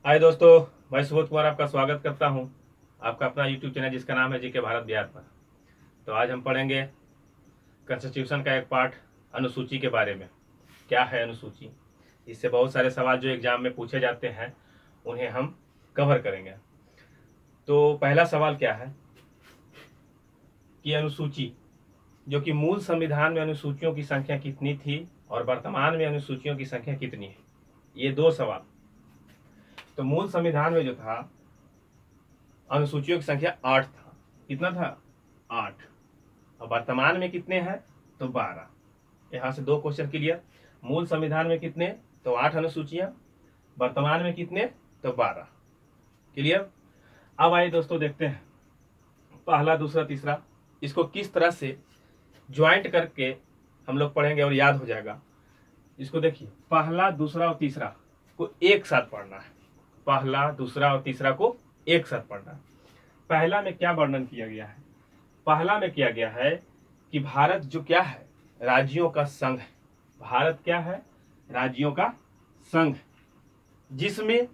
हाय दोस्तों, मैं सुबोध कुमार आपका स्वागत करता हूं आपका अपना यूट्यूब चैनल जिसका नाम है जीके भारत बिहार पर। तो आज हम पढ़ेंगे कॉन्स्टिट्यूशन का एक पार्ट, अनुसूची के बारे में। क्या है अनुसूची? इससे बहुत सारे सवाल जो एग्जाम में पूछे जाते हैं उन्हें हम कवर करेंगे। तो पहला सवाल क्या है कि अनुसूची, जो कि मूल संविधान में अनुसूचियों की संख्या कितनी थी और वर्तमान में अनुसूचियों की संख्या कितनी है। ये दो सवाल। तो मूल संविधान में जो था अनुसूचियों की संख्या 8 था। कितना था? 8। और वर्तमान में कितने हैं? तो 12। यहाँ से दो क्वेश्चन क्लियर। मूल संविधान में कितने? तो 8 अनुसूचियां। वर्तमान में कितने? तो 12। क्लियर। अब आइए दोस्तों देखते हैं पहला, दूसरा, तीसरा इसको किस तरह से ज्वाइंट करके हम लोग पढ़ेंगे और याद हो जाएगा। इसको देखिए, पहला, दूसरा और तीसरा को एक साथ पढ़ना है। पहला, दूसरा और तीसरा को एक साथ पढ़ना है। पहला में क्या वर्णन किया गया है? पहला में किया गया है कि भारत जो क्या है, राज्यों का संघ है। भारत क्या है? राज्यों का संघ, जिसमें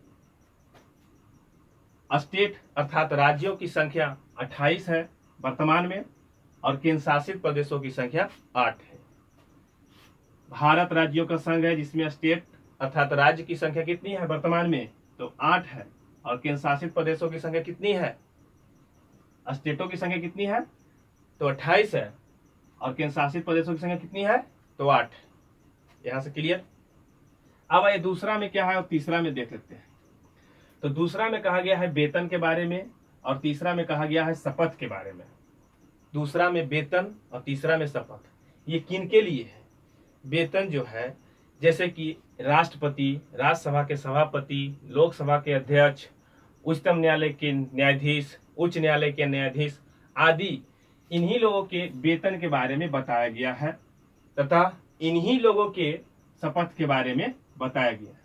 स्टेट अर्थात राज्यों की संख्या 28 है वर्तमान में, और केंद्र शासित प्रदेशों की संख्या 8 है। भारत राज्यों का संघ है जिसमें स्टेट अर्थात राज्य की संख्या कितनी है वर्तमान में? तो 8 है। और केंद्र शासित प्रदेशों की संख्या कितनी है? स्टेटों की संख्या कितनी है? तो 28 है। और केंद्र शासित प्रदेशों की संख्या कितनी है? तो 8। यहां से क्लियर। अब ये दूसरा में क्या है और तीसरा में देख लेते हैं। तो दूसरा में कहा गया है वेतन के बारे में और तीसरा में कहा गया है शपथ के बारे में। दूसरा में वेतन और तीसरा में शपथ। ये किन के लिए है? वेतन जो है, जैसे कि राष्ट्रपति, राज्यसभा के सभापति, लोकसभा के अध्यक्ष, उच्चतम न्यायालय के न्यायाधीश, उच्च न्यायालय के न्यायाधीश आदि, इन्हीं लोगों के वेतन के बारे में बताया गया है तथा इन्हीं लोगों के शपथ के बारे में बताया गया है।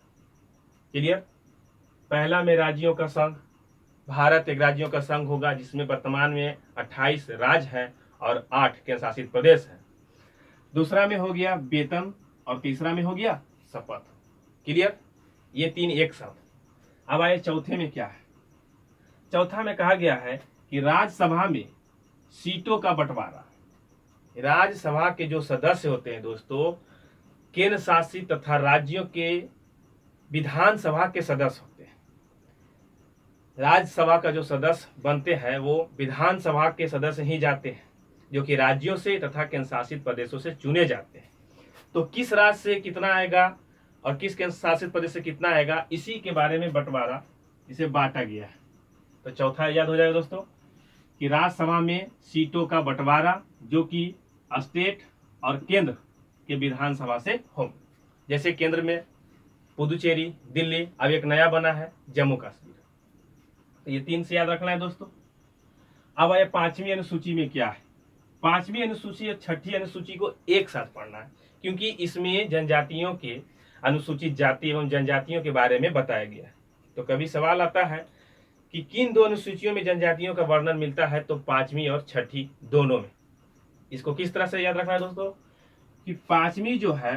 क्लियर। पहला में राज्यों का संघ, भारत एक राज्यों का संघ होगा जिसमें वर्तमान में 28 राज्य हैं और 8 केंद्र शासित प्रदेश हैं। दूसरा में हो गया वेतन और तीसरा में हो गया शपथ। क्लियर। ये तीन एक साथ। अब आए चौथे में क्या है। चौथा में कहा गया है कि राज्यसभा में सीटों का बंटवारा। राज्यसभा के जो सदस्य होते हैं दोस्तों, केंद्र शासित तथा राज्यों के विधानसभा के सदस्य होते हैं। राज्यसभा का जो सदस्य बनते हैं वो विधानसभा के सदस्य ही जाते हैं, जो कि राज्यों से तथा केंद्र शासित प्रदेशों से चुने जाते हैं। तो किस राज्य से कितना आएगा और किस केंद्र शासित प्रदेश से कितना आएगा, इसी के बारे में बंटवारा, इसे बांटा गया है। तो चौथा याद हो जाएगा दोस्तों कि राज्यसभा में सीटों का बंटवारा जो कि स्टेट और केंद्र के विधानसभा से हो। जैसे केंद्र में पुदुचेरी, दिल्ली, अब एक नया बना है जम्मू कश्मीर। तो ये तीन से याद रखना है दोस्तों। अब आए पांचवी अनुसूची में क्या है। पांचवी अनुसूची और छठी अनुसूची को एक साथ पढ़ना है, क्योंकि इसमें जनजातियों के, अनुसूचित जाति एवं जनजातियों के बारे में बताया गया है। तो कभी सवाल आता है कि किन दो अनुसूचियों में जनजातियों का वर्णन मिलता है, तो पांचवी और छठी दोनों में। इसको किस तरह से याद रखना है दोस्तों कि पांचवी जो है,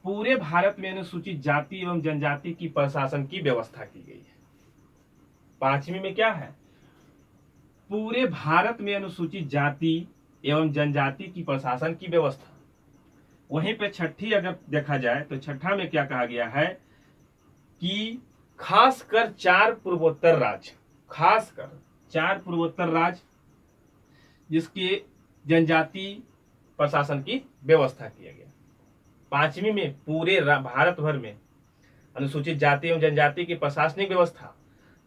पूरे भारत में अनुसूचित जाति एवं जनजाति की प्रशासन की व्यवस्था की गई है। पांचवी में क्या है? पूरे भारत में अनुसूचित जाति एवं जनजाति की प्रशासन की व्यवस्था। वहीं पे छठी अगर देखा जाए तो छठा में क्या कहा गया है कि खासकर 4 पूर्वोत्तर राज्य, खासकर 4 पूर्वोत्तर राज्य जिसके जनजाति प्रशासन की व्यवस्था किया गया। पांचवी में पूरे भारत भर में अनुसूचित जाति एवं जनजाति की प्रशासनिक व्यवस्था।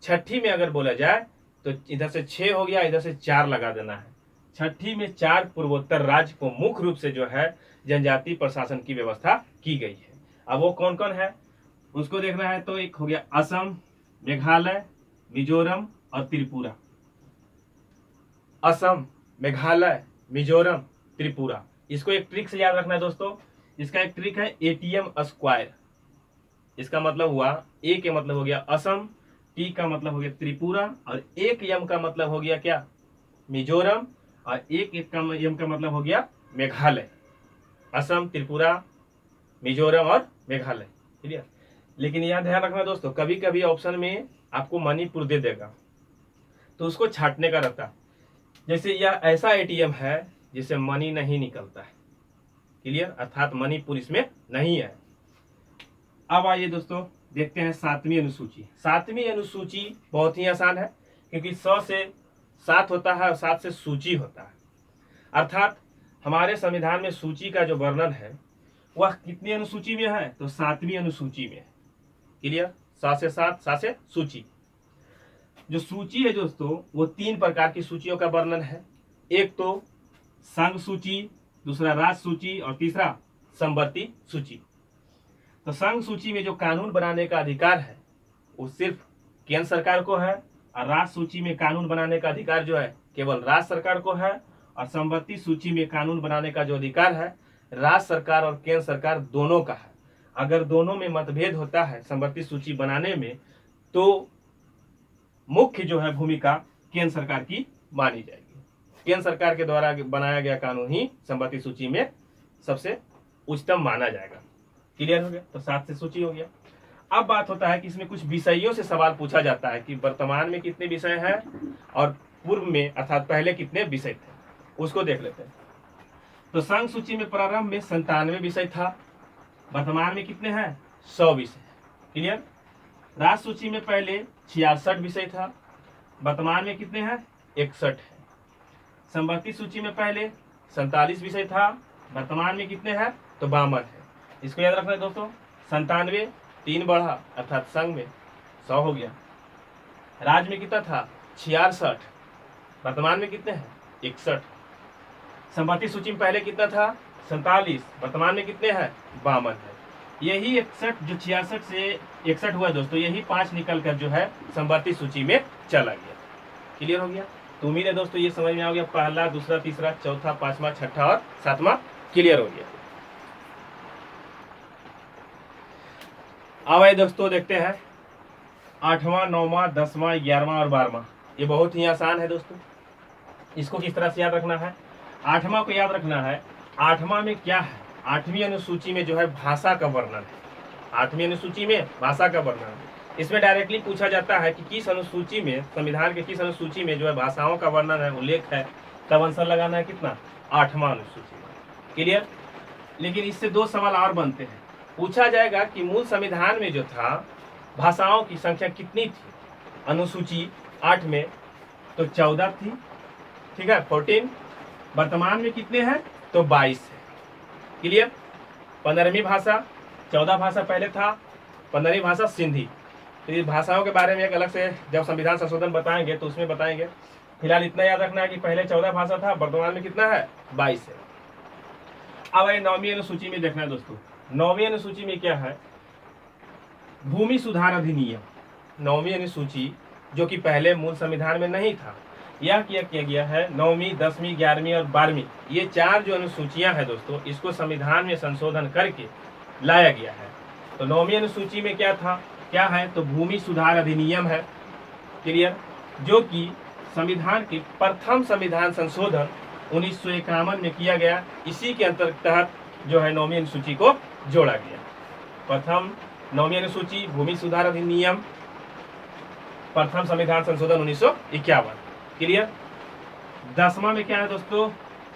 छठी में अगर बोला जाए तो इधर से 6 हो गया, इधर से 4 लगा देना है। छठी में 4 पूर्वोत्तर राज्य को मुख्य रूप से जो है जनजाति प्रशासन की व्यवस्था की गई है। अब वो कौन कौन है उसको देखना है। तो एक हो गया असम, मेघालय, मिजोरम और त्रिपुरा। असम, मेघालय, मिजोरम, त्रिपुरा। इसको एक ट्रिक से याद रखना है दोस्तों। इसका एक ट्रिक है एटीएम स्क्वायर। इसका मतलब हुआ, ए के मतलब हो गया असम, टी का मतलब हो गया त्रिपुरा, और एक यम का मतलब हो गया क्या? मिजोरम, और एक का यम का मतलब हो गया मेघालय। असम, त्रिपुरा, मिजोरम और मेघालय। क्लियर। लेकिन यह ध्यान रखना दोस्तों, कभी कभी ऑप्शन में आपको मणिपुर दे देगा तो उसको छांटने का रहता है। जैसे यह ऐसा एटीएम है जिससे मनी नहीं निकलता है, क्लियर, अर्थात मणिपुर इसमें नहीं है। अब आइए दोस्तों देखते हैं 7वीं अनुसूची। 7वीं अनुसूची बहुत ही आसान है, क्योंकि 100 से 7 होता है और 7 से सूची होता है। अर्थात हमारे संविधान में सूची का जो वर्णन है वह कितनी अनुसूची में है, तो 7वीं अनुसूची में है, क्लियर। 7 से 7, 7 से सूची। जो सूची है दोस्तों वो 3 प्रकार की सूचियों का वर्णन है। एक तो संघ सूची, दूसरा राज्य सूची और तीसरा समवर्ती सूची। तो संघ सूची में जो कानून बनाने का अधिकार है वो सिर्फ केंद्र सरकार को है, और राज्य सूची में कानून बनाने का अधिकार जो है केवल राज्य सरकार को है, और समवर्ती सूची में कानून बनाने का जो अधिकार है राज्य सरकार और केंद्र सरकार दोनों का है। अगर दोनों में मतभेद होता है समवर्ती सूची बनाने में, तो मुख्य जो है भूमिका केंद्र सरकार की मानी जाएगी। केंद्र सरकार के द्वारा बनाया गया कानून ही समवर्ती सूची में सबसे उच्चतम माना जाएगा। क्लियर हो गया, तो 7 से सूची हो गया। अब बात होता है कि इसमें कुछ विषयों से सवाल पूछा जाता है कि वर्तमान में कितने विषय हैं और पूर्व में अर्थात पहले कितने विषय थे, उसको देख लेते हैं। तो संघ सूची में प्रारंभ में 97 विषय था, वर्तमान में कितने हैं, 100 विषय। क्लियर। राज्य सूची में पहले 66 विषय था, वर्तमान में कितने हैं, 61 है। समवर्ती सूची में पहले 47 विषय था, वर्तमान में कितने हैं, तो 52 है। इसको याद रखना है दोस्तों, 97 3 बढ़ा अर्थात संघ में 100 हो गया। राज्य में कितना था, 66, वर्तमान में कितने हैं, 61। समवर्ती सूची में पहले कितना था, 47, वर्तमान में कितने हैं, 52 है। यही 61 जो 66 से 61 हुआ दोस्तों, यही 5 निकल कर जो है समवर्ती सूची में चला गया। क्लियर हो गया। तो उम्मीद है दोस्तों ये समझ में आ गया, पहला, दूसरा, तीसरा, चौथा, 5वां, 6ठा और 7वां क्लियर हो गया। अब आइए दोस्तों देखते हैं 8वां, 9वां, 10वां, 11वां और 12वां। ये बहुत ही आसान है दोस्तों, इसको किस तरह से याद रखना है। 8वां को याद रखना है। 8वां में क्या है, 8वीं अनुसूची में जो है भाषा का वर्णन है। 8वीं अनुसूची में भाषा का वर्णन है। इसमें डायरेक्टली पूछा जाता है कि किस अनुसूची में, संविधान के किस अनुसूची में जो है भाषाओं का वर्णन है, उल्लेख है, तब आंसर लगाना है कितना, 8वां अनुसूची में। क्लियर। लेकिन इससे 2 सवाल और बनते हैं। पूछा जाएगा कि मूल संविधान में जो था भाषाओं की संख्या कितनी थी, अनुसूची 8 में तो 14 थी, ठीक है, 14। वर्तमान में कितने हैं, तो 22 है। क्लियर। 15वीं भाषा, 14 भाषा पहले था, 15वीं भाषा सिंधी। तो ये भाषाओं के बारे में एक अलग से जब संविधान संशोधन बताएंगे तो उसमें बताएंगे। फिलहाल इतना याद रखना है कि पहले 14 भाषा था, वर्तमान में कितना है, 22 है। अब आइए 9वीं अनुसूची में देखना है दोस्तों। 9वीं अनुसूची में क्या है, भूमि सुधार अधिनियम। 9वीं अनुसूची जो कि पहले मूल संविधान में नहीं था, यह किया गया है 9वीं, 10वीं, 11वीं और 12वीं, ये 4 जो अनुसूचियां हैं दोस्तों, इसको संविधान में संशोधन करके लाया गया है। तो 9वीं अनुसूची में क्या था, क्या है, तो भूमि सुधार अधिनियम है। क्लियर। जो कि संविधान के प्रथम संविधान संशोधन 1951 में किया गया। इसी के अंतर्गत जो है 9वीं अनुसूची को जोड़ा गया। प्रथम 9वीं अनुसूची, भूमि सुधार अधिनियम, प्रथम संविधान संशोधन 1951। क्लियर। 10वां में क्या है दोस्तों,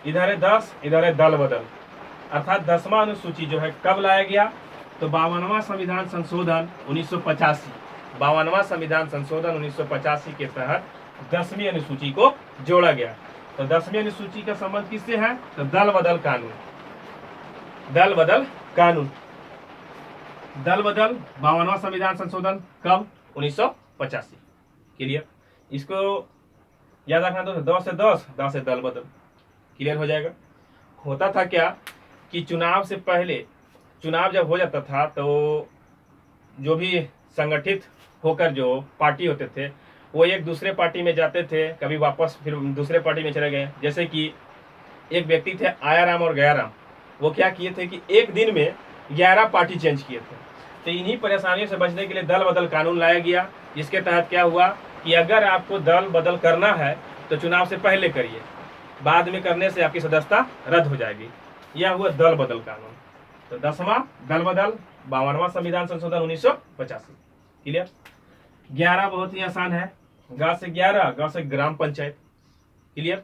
इधर है 10, इधर है दल बदल, अर्थात 10वां अनुसूची जो है कब लाया गया, तो 52वां संविधान संशोधन 1985। 52वां संविधान संशोधन 1985 के तहत 10वीं अनुसूची को जोड़ा गया। तो 10वीं अनुसूची का संबंध किससे है, तो दल बदल कानून। दल बदल कानून, दल बदल 52वां संविधान संशोधन कब, 1985। क्लियर। इसको याद रखना दोस्तों, 10 से 10, 10 से दल बदल। क्लियर हो जाएगा। होता था क्या कि चुनाव से पहले, चुनाव जब हो जाता था तो जो भी संगठित होकर जो पार्टी होते थे वो एक दूसरे पार्टी में जाते थे, कभी वापस फिर दूसरे पार्टी में चले गए। जैसे कि एक व्यक्ति थे आयाराम और गयाराम, वो क्या किए थे कि एक दिन में 11 पार्टी चेंज किए थे। तो इन्हीं परेशानियों से बचने के लिए दल बदल कानून लाया गया, जिसके तहत क्या हुआ कि अगर आपको दल बदल करना है तो चुनाव से पहले करिए, बाद में करने से आपकी सदस्यता रद्द हो जाएगी। यह हुआ दल बदल कानून। तो 10वां दल बदल 52वां संविधान संशोधन 1985। क्लियर। 11 बहुत ही आसान है, ग से 11, ग से ग्राम पंचायत। क्लियर।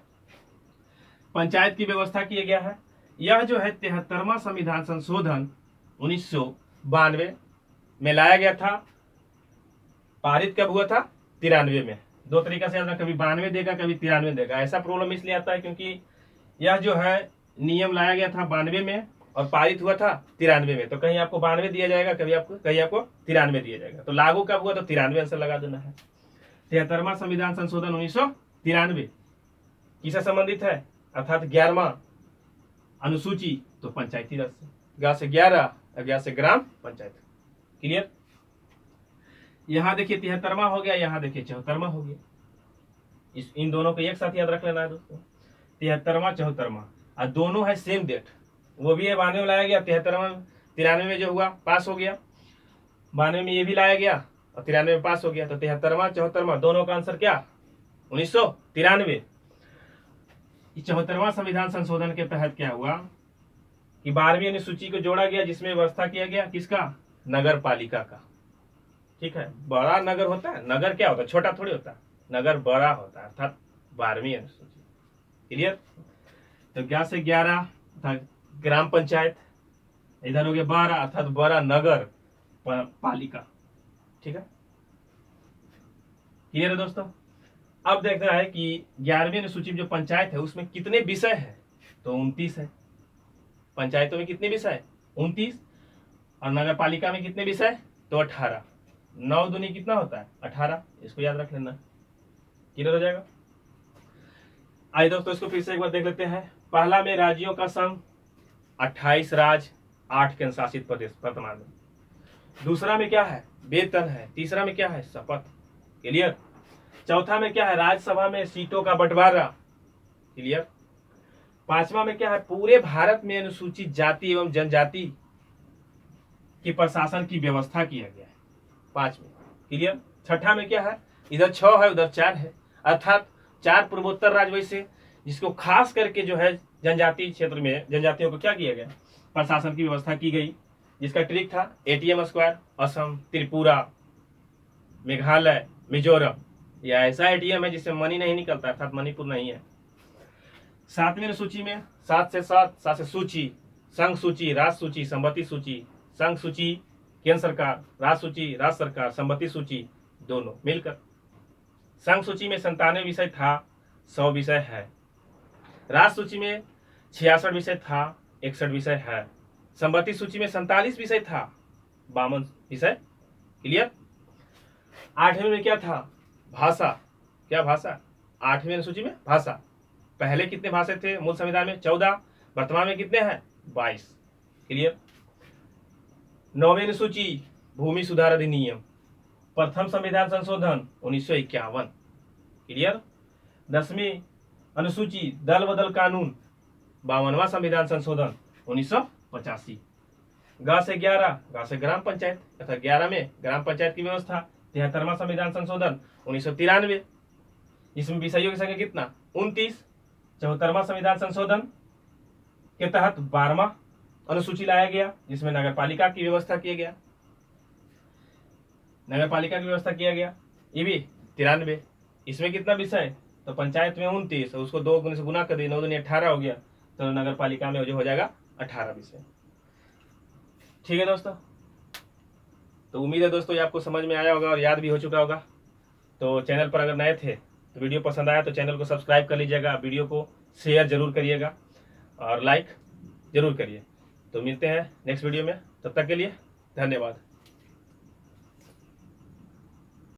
पंचायत की व्यवस्था किया गया है। यह जो है 73वां संविधान संशोधन 1992 में लाया गया था। पारित कब हुआ था? 93 में। दो तरीका से याद रखना, कभी 92 देगा, कभी 93 देगा। ऐसा प्रॉब्लम इसलिए आता है क्योंकि यह जो है नियम लाया गया था 92 में और पारित हुआ था 93 में। तो कहीं आपको 92 दिया जाएगा, कहीं आपको 93 दिया जाएगा। तो लागू कब हुआ? तो 93 आंसर लगा देना है। 73वां संविधान संशोधन 1993 किससे संबंधित है? अर्थात 11वां अनुसूची, तो पंचायती राज से। ग से 11, ग से ग्राम पंचायत। क्लियर। यहाँ देखिए 73वां हो गया, यहाँ देखिए 74वां हो गया। इन दोनों को एक साथ याद रख लेना है दोस्तों, 73वां 74वां, और दोनों है सेम डेट। वो भी है 92 में लाया गया, 73वां 93 में जो हुआ पास हो गया, 92 में ये भी लाया गया और 93 में पास हो गया। तो 73वां 74वां दोनों का आंसर क्या? 1993। 74वां संविधान संशोधन के तहत क्या हुआ कि 12वीं अनुसूची को जोड़ा गया, जिसमें व्यवस्था किया गया किसका? नगर पालिका का। ठीक है। बड़ा नगर होता है, नगर क्या होता है? छोटा थोड़ी होता है, नगर बड़ा होता है, अर्थात 12वीं अनुसूची। क्लियर। तो 11 से 11 ग्राम पंचायत, इधर हो गया 12 अर्थात बड़ा नगर पालिका। ठीक है। क्लियर है दोस्तों। अब देखना है कि 11वीं अनुसूची में जो पंचायत है उसमें कितने विषय है? तो 29 है। पंचायतों में कितने विषय? 29। और नगर पालिका में कितने विषय? तो 18। 9 दूनी कितना होता है? 18। इसको याद रख लेना, क्लियर हो जाएगा। आइए दोस्तों इसको फिर से एक बार देख लेते हैं। पहला में राज्यों का संघ, 28 राज्य, 8 केंद्र शासित प्रदेश वर्तमान में। दूसरा में क्या है? वेतन है। तीसरा में क्या है? शपथ। क्लियर। चौथा में क्या है? राज्यसभा में सीटों का बंटवारा। क्लियर। 5वां में क्या है? पूरे भारत में अनुसूचित जाति एवं जनजाति की प्रशासन की व्यवस्था किया गया है, 5वें। क्लियर। 6ठा में क्या है? इधर 6 है, उधर 4 है, अर्थात 4 पूर्वोत्तर राज्य वैसे, जिसको खास करके जो है जनजाति क्षेत्र में जनजातियों को क्या किया गया? प्रशासन की व्यवस्था की गई, जिसका ट्रिक था ATM स्क्वायर। असम, त्रिपुरा, मेघालय, मिजोरम, यह ऐसा ATM है जिससे मनी नहीं निकलता, अर्थात मणिपुर नहीं है। 7वीं सूची में 7 से 7 से सूची, संघ सूची, राज्य सूची, संबंधी सूची, संघ सूची केंद्र सरकार, राज्य सूची राज्य सरकार, संबंधी सूची दोनों मिलकर। संघ सूची में 97 विषय था, 100 विषय है। राज्य सूची में 66 विषय था, 61 विषय है। संबंधी सूची में 47 विषय था, 52 विषय। क्लियर। 8वें में क्या था? भाषा। क्या भाषा? 8वीं अनुसूची में भाषा। पहले कितने भाषा थे मूल संविधान में? 14। वर्तमान में कितने हैं? 22। क्लियर। 9वीं अनुसूची भूमि सुधार अधिनियम, प्रथम संविधान संशोधन 1951। क्लियर। 10वीं अनुसूची दल बदल कानून, 52वां संविधान संशोधन 1985। ग से 11, ग से ग्राम पंचायत, तथा 11 में ग्राम पंचायत की व्यवस्था, 73वां संविधान संशोधन 1993, जिसमें विषयों की संख्या कितना? 29। 74वां संविधान संशोधन के तहत 12वां अनुसूची लाया गया, जिसमें नगर पालिका की व्यवस्था किया गया, नगर पालिका की व्यवस्था किया गया। ये भी 93। इसमें कितना विषय? तो पंचायत में 29, उसको 2 गुने से गुना कर दिए, 9 दूनी 18 हो गया, तो नगर पालिका में जो हो जाएगा 18 विषय। ठीक है दोस्तों। तो उम्मीद है दोस्तों ये आपको समझ में आया होगा और याद भी हो चुका होगा। तो चैनल पर अगर नए थे तो वीडियो पसंद आया तो चैनल को सब्सक्राइब कर लीजिएगा, वीडियो को शेयर जरूर करिएगा और लाइक जरूर करिए। तो मिलते हैं नेक्स्ट वीडियो में, तब तक के लिए धन्यवाद।